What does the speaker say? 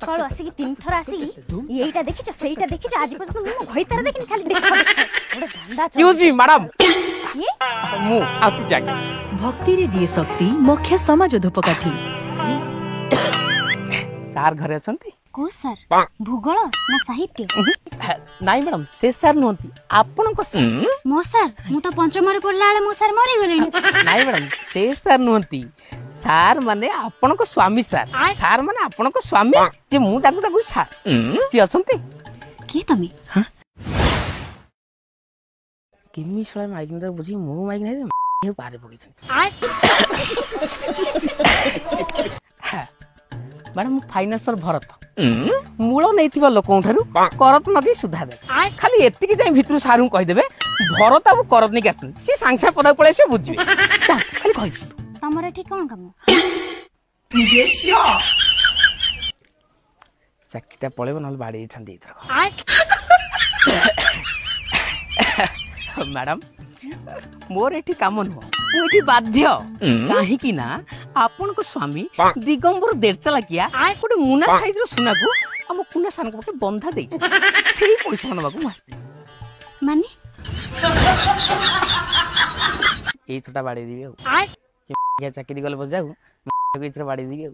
सकाळ आसी 3 थर आसी एईटा देखिछ सेईटा देखिछ आज पर्यंत मु घइतार देखिन खाली देख बडे धंदा एक्सक्यूज मी मैडम ये मु आसी जाके भक्ति रे दिए शक्ति मुख्य समाज धूपकाठी सार घरे अछंती को सर भूगोल ना साहित्य नाइ मैडम से सार नहंती आपन को मो सर मु तो पंचम रे पडला आले मो सर मरि गेलेनी नाइ मैडम से सार नहंती सार माने आपन को स्वामी सार सार माने आपन को स्वामी जे मु ताकू सार सी अछंती के तमे किमी छळे माइक न बुझी मु माइक नै हे पारे पगी मैडम फाइनेंसर भरत मूल नहीं लोक करत नदी सुधा दे खाली एति जाए भितर सारू कही देबे भरत अब करत नहीं आसन सी सांग सांग पदा पळे से बुझिबे खाली कहि दे तमर एठी कोन काम चक्कीटा पळेबो नल बाडी छंदी इथर मैडम मोर एठी काम नुह मु एठी बाध्य काहे कि ना आपन को स्वामी दिगंबर देरचला किया गोटे मुना साइज रो सुना को हम कुना सान को बंधा दे सेही पैसा मनवा को मस्त माने ए छोटा बाडी दिबे के चाकरी गले बस जाऊ इथर बाडी दिबे